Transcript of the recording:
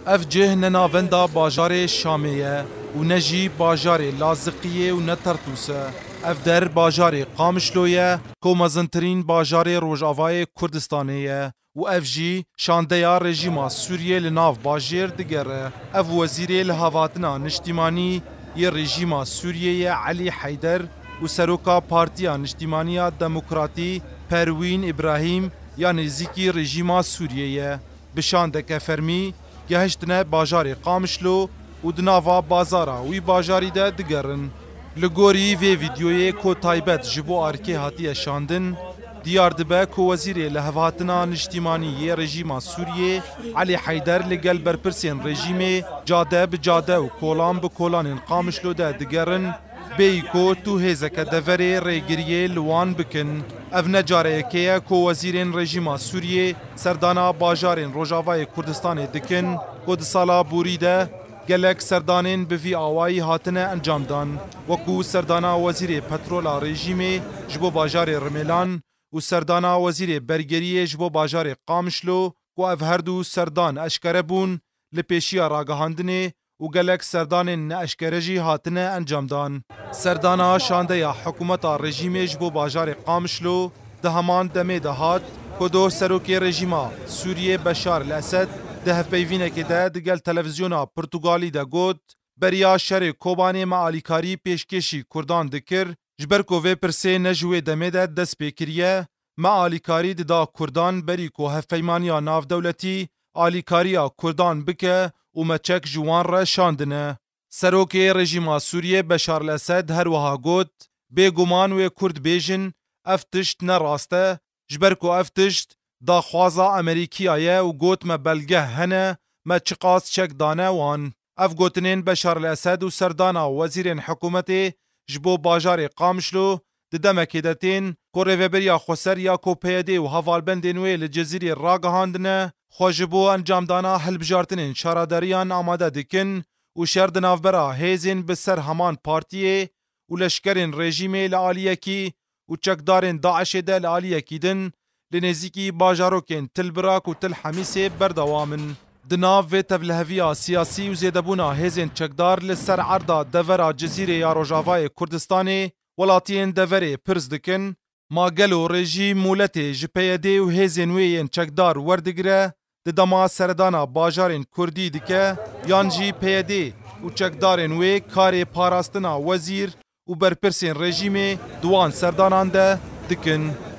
اف جه نناوندا باجار شامیه و نجی باجار لازقیه و نترتوسه. اف در باجار قامشلویه که مزنترین باجار روجاوای کردستانیه و اف جی شانده رژیم سوریه لناف باجر دگره. اف وزیر لحواتنا نشتیمانی یه رژیم سوریه علی حیدر و سروکا پارتیا نشتیمانی دموکراتی پروین ابراهیم یا نزیکی رژیم سوریه بشانده که فرمی گهشتنه باجار قامشلو و دناوا بازارا وی باجاری ده دگرن. لگوری وی ویدیوی کو تایبت جبو آرکی هاتی شاندن دیار دبه کو وزیر لحواتنا نشتیمانی یه رژیم سوریه علی حیدر لگل برپرسین رژیم جاده بجاده و کولان بکولان قامشلو ده دگرن بیکو تو هزک دفره ریگریه لوان بکن. اف نجاره که کو وزیرین رژیم سوریه سردانا باجارین روجاوای کردستان دکن کد سالا بوریده گلک سردانین بوی آوائی هاتنه انجام دان وکو سردانا وزیر پترولا رژیم جبو باجار رمیلان و سردانا وزیر برگری جبو باجار قامشلو و اف هر دو سردان اشکره بون لپیشیا راگهاندنه و گلک سردان ناشکرجی هاتنه انجام دان. سردانا شانده یا حکومت رژیم جبو باجار قامشلو ده همان دمه دهات کدو سروک رژیم سوریه بشار الاسد ده پیوینه که ده دگل تلویزیونا پرتغالی ده گود بریا شر کوبانی معالیکاری پیشکشی کردان دکر جبر کوه پرسه نجوه دمه ده دست پیکریه معالیکاری ده کردان بری کو هفیمانیا ناف دولتی آلیکاریا کردان بکه و مچک جوان را شاندنه. سروک رژیم سوریه بشار الاسد هر وها گود بگمان و کرد بیجن افتشت نراسته جبر کو افتشت دا خوازا امریکی آیه و گوت ما بلگه هنه ما چقاس چک دانه وان. اف گوتنین بشار الاسد و سردانا وزیرین حکومتی جبو باجار قامشلو ددمکی دتین کو ریوبریا خوسر یا کو پیده و هوالبندینوی لجزیری راگهاندنه خوشبو انجام دانا هلبجارتنین شاراداریان آماده دکن و شرد نافبرا هیزین بسر همان پارتیه و لشکرین رژیمه لعالیکی و چکدارین داعش ده لعالیکی دن لنزیکی باجاروکین تل براک و تل حمیسه بردوامن. دناف و تفلهویا سیاسی و زیدبونا هیزین چکدار لسر عرضا دورا جزیره یا روجاوای کردستانی ولاتین دوره پرز دکن ما گلو رژیم مولتی جپیده و هیزین ویین چکدار وردگره دما سردانا باجارین کردی دکه یانجی پیده و چکدارین وی کار پاراستنا وزیر و برپرسین رژیم دوان سردانان ده دکن.